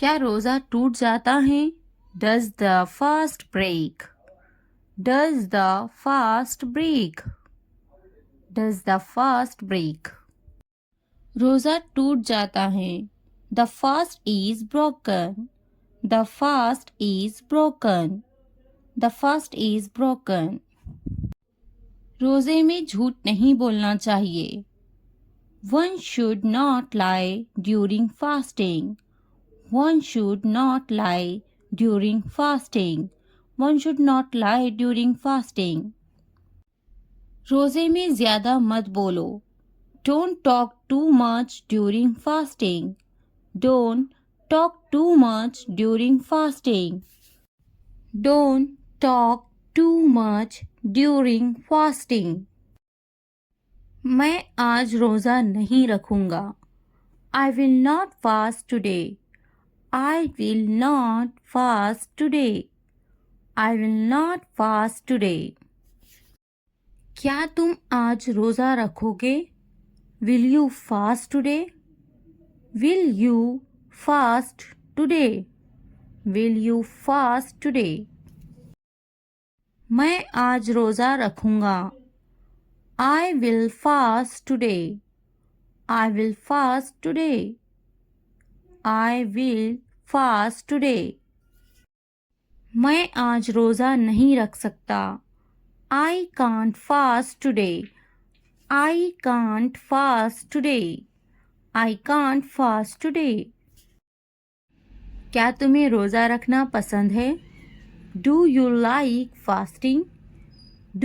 क्या रोज़ा टूट जाता है? Does the fast break? Does the fast break? Does the fast break? रोज़ा टूट जाता है. The fast is broken. The fast is broken. The fast is broken. रोज़े में झूठ नहीं बोलना चाहिए. One should not lie during fasting. One should not lie during fasting. One should not lie during fasting. रोज़े में ज़्यादा मत बोलो. Don't talk too much during fasting. Don't talk too much during fasting. Don't talk too much during fasting. मैं आज रोज़ा नहीं रखूँगा. I will not fast today. I will not fast today. I will not fast today. क्या तुम आज रोज़ा रखोगे? Will you fast today? Will you fast today? Will you fast today? मैं आज रोज़ा रखूँगा. I will fast today. I will fast today. I will fast today. मैं आज रोज़ा नहीं रख सकता. I can't fast today. I can't fast today. I can't fast today. क्या तुम्हें रोज़ा रखना पसंद है? Do you like fasting?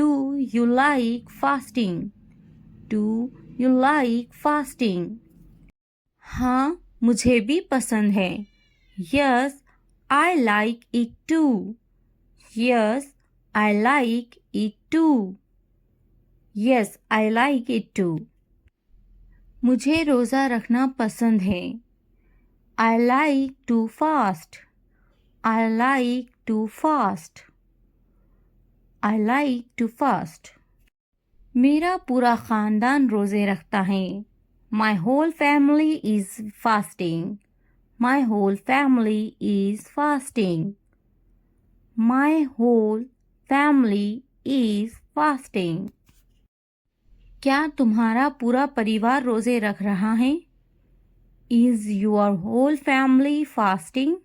Do you like fasting? Do you like fasting? हाँ, मुझे भी पसंद है. Yes, I like it too. Yes, I like it too. Yes, I like it too. मुझे रोज़ा रखना पसंद है. I like to fast. I like to fast. I like to fast. मेरा पूरा ख़ानदान रोज़े रखता है. My whole family is fasting. My whole family is fasting. My whole family is fasting. क्या तुम्हारा पूरा परिवार रोज़े रख रहा है? Is your whole family fasting?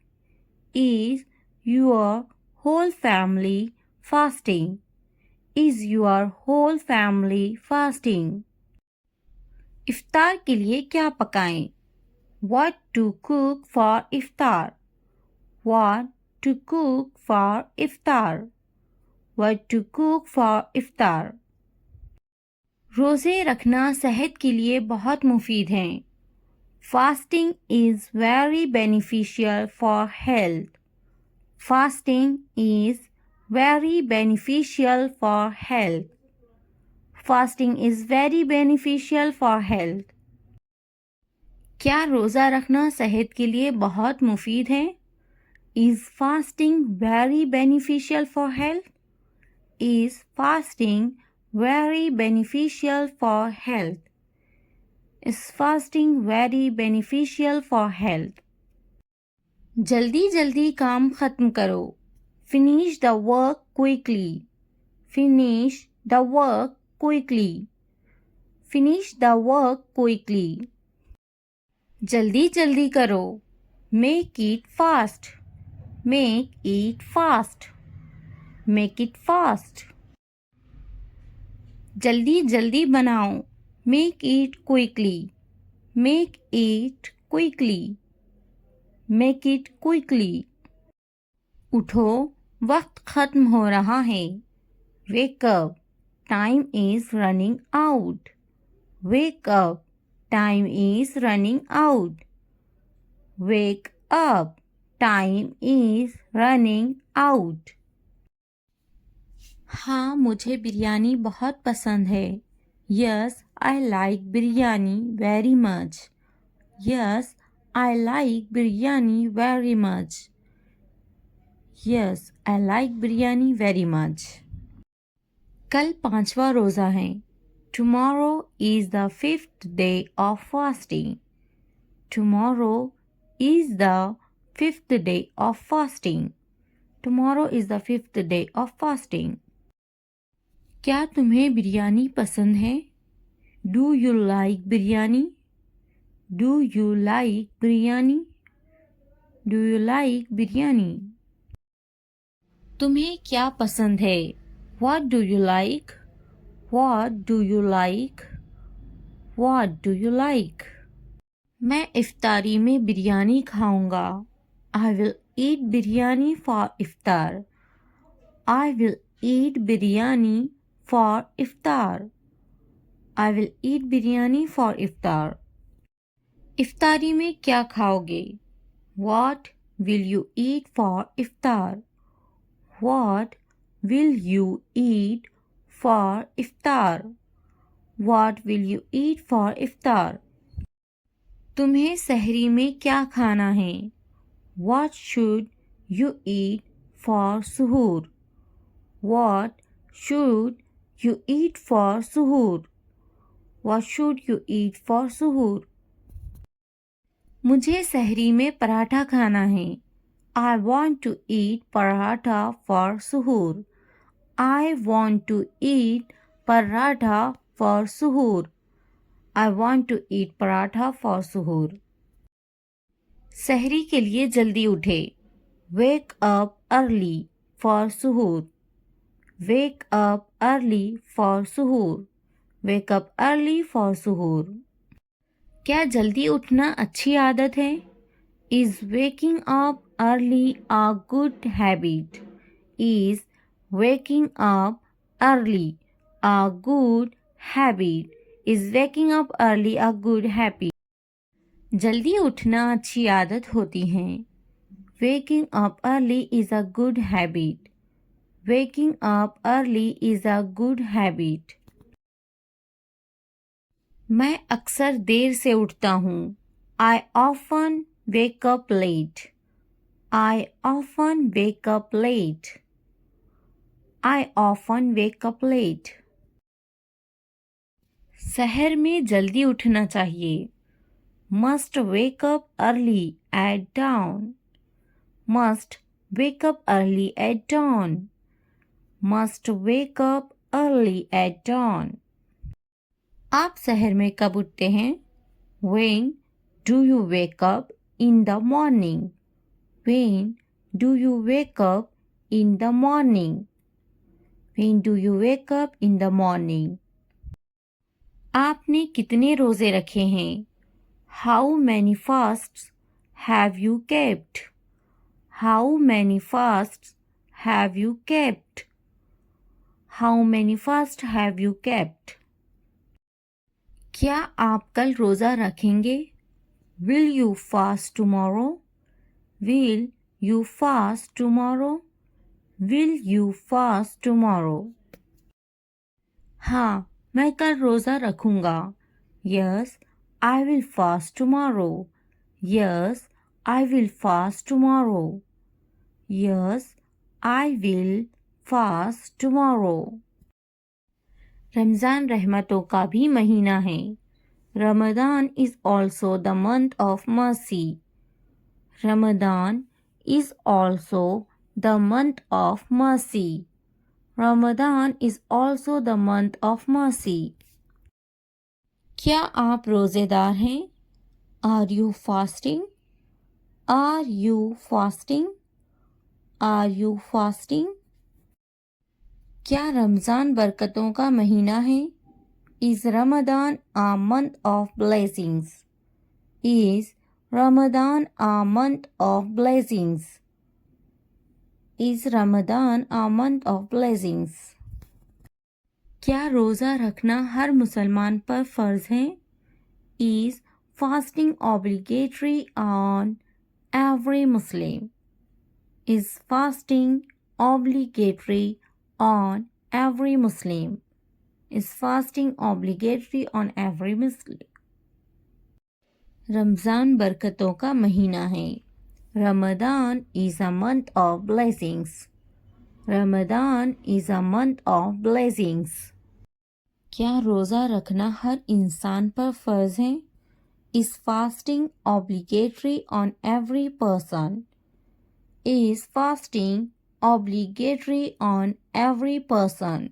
Is your whole family fasting? Is your whole family fasting? इफ्तार के लिए क्या पकाएं? What to cook for iftar? What to cook for iftar? What to cook for iftar? रोज़े रखना सेहत के लिए बहुत मुफीद है. Fasting is very beneficial for health. Fasting is very beneficial for health. Fasting is very beneficial for health. क्या रोज़ा रखना सेहत के लिए बहुत मुफीद है? Is fasting very beneficial for health? Is fasting very beneficial for health? Is fasting very beneficial for health? जल्दी जल्दी काम ख़त्म करो. Finish the work quickly. Finish the work quickly. Finish the work quickly. जल्दी जल्दी करो. Make it fast. Make it fast. Make it fast. जल्दी जल्दी बनाओ. Make it quickly. Make it quickly. Make it quickly. उठो, वक्त ख़त्म हो रहा है. Wake up. Time is running out. Wake up. Time is running out. Wake up. Time is running out. हाँ, मुझे बिरयानी बहुत पसंद है. Yes, I like biryani very much. Yes, I like biryani very much. Yes, I like biryani very much. कल 5वां रोज़ा है. Tomorrow is the 5th day of fasting. Tomorrow is the fifth day of fasting. Tomorrow is the fifth day of fasting. क्या तुम्हें बिरयानी पसंद है? Do you like biryani? Do you like biryani? Do you like biryani? तुम्हें क्या पसंद है? What do you like? What do you like? What do you like? मैं इफ्तारी में बिरयानी खाऊंगा. I will eat biryani for iftar. I will eat biryani for iftar. I will eat biryani for iftar. इफ्तारी में क्या खाओगे? What will you eat for iftar? What will you eat for iftar? What will you eat for iftar? तुम्हें सहरी में क्या खाना है? What should you eat for suhoor? What should you eat for suhoor? What should you eat for suhoor? मुझे सहरी में पराठा खाना है. I want to eat paratha for suhoor. I want to eat paratha for suhoor. I want to eat paratha for suhoor. सहरी के लिए जल्दी उठे. Wake up early for suhoor. Wake up early for suhoor. Wake up early for suhoor. क्या जल्दी उठना अच्छी आदत है? Is waking up early a good habit? Is waking up early a good habit? Is waking up early a good habit? जल्दी उठना अच्छी आदत होती है. Waking up early is a good habit. Waking up early is a good habit. मैं अक्सर देर से उठता हूँ. I often wake up late. I often wake up late. I often wake up late. सहर में जल्दी उठना चाहिए. Must wake up early at dawn. Must wake up early at dawn. Must wake up early at dawn. आप सहर में कब उठते हैं? When do you wake up in the morning? When do you wake up in the morning? When do you wake up in the morning? आपने कितने रोजे रखे हैं? How many fasts have you kept? How many fasts have you kept? How many fasts have you kept? क्या आप कल रोज़ा रखेंगे? Will you fast tomorrow? Will you fast tomorrow? Will you fast tomorrow? हाँ, मैं कल रोज़ा रखूँगा. Yes, I will fast tomorrow. Yes, I will fast tomorrow. Yes, I will fast tomorrow. Ramzan रहमतों का भी महीना है. Ramadan is also the month of mercy. Ramadan is also the month of mercy. Ramadan is also the month of mercy. क्या आप रोज़ेदार हैं? Are you fasting? Are you fasting? Are you fasting? क्या रमज़ान बरकतों का महीना है? Is Ramadan a month of blessings? Is Ramadan a month of blessings? Is Ramadan a month of blessings? क्या रोज़ा रखना हर मुसलमान पर फ़र्ज़ है? Is fasting obligatory on every Muslim? Is fasting obligatory on every Muslim? Is fasting obligatory on every Muslim? Ramzan बरकतों का महीना है. Ramadan is a month of blessings. Ramadan is a month of blessings. क्या रोज़ा रखना हर इंसान पर फ़र्ज़ है? Is fasting obligatory on every person? Is fasting obligatory on every person?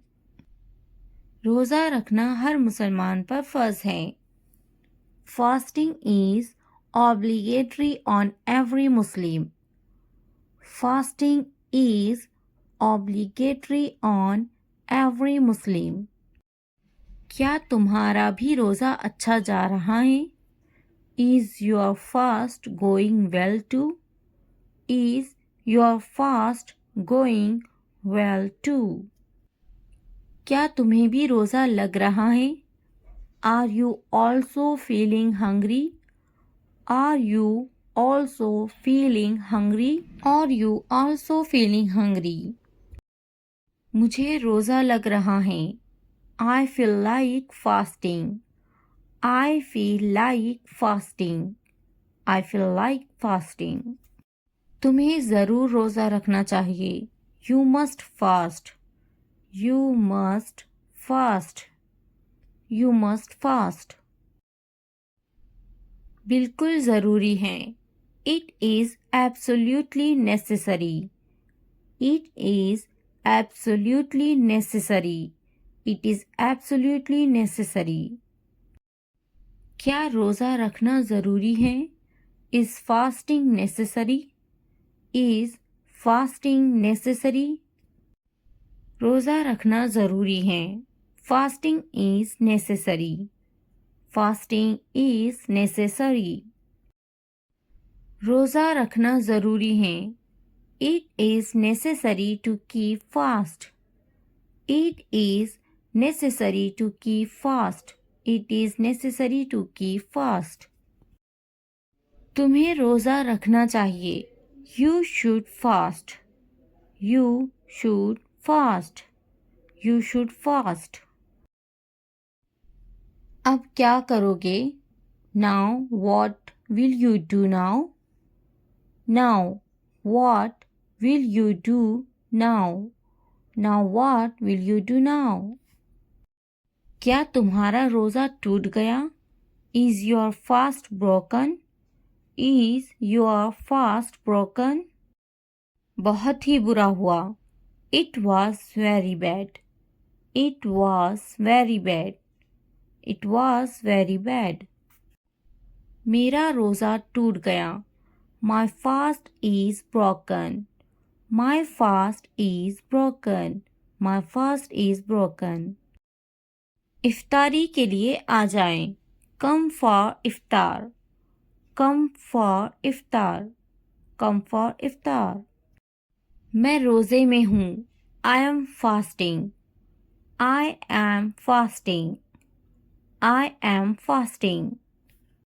रोज़ा रखना हर मुसलमान पर फ़र्ज़ है. Fasting is obligatory on every Muslim. Fasting is obligatory on every Muslim. क्या तुम्हारा भी रोज़ा अच्छा जा रहा है? Is your fast going well too? Is your fast going well too? क्या तुम्हें भी रोज़ा लग रहा है? Are you also feeling hungry? Are you also feeling hungry? Are you also feeling hungry? मुझे रोज़ा लग रहा है. I feel like fasting. I feel like fasting. I feel like fasting. तुम्हें ज़रूर रोज़ा रखना चाहिए. You must fast. You must fast. You must fast. बिल्कुल ज़रूरी है. It is absolutely necessary. It is absolutely necessary. It is absolutely necessary. क्या रोज़ा रखना ज़रूरी है? Is fasting necessary? Is fasting necessary? रोज़ा रखना ज़रूरी है. Fasting is necessary. Fasting is necessary. रोज़ा रखना ज़रूरी है. It is necessary to keep fast. It is necessary to keep fast. It is necessary to keep fast. तुम्हें रोज़ा रखना चाहिए. You should fast. You should fast. You should fast. अब क्या करोगे? Now what will you do now? Now what will you do now? Now what will you do now? क्या तुम्हारा रोज़ा टूट गया? Is your fast broken? Is your fast broken? बहुत ही बुरा हुआ. It was very bad. It was very bad. It was very bad. मेरा रोज़ा टूट गया. My fast is broken. My fast is broken. My fast is broken. इफ्तारी के लिए आ जाएं. Come for iftar. Come for iftar. Come for iftar. मैं रोज़े में हूँ. I am fasting. I am fasting. I am fasting.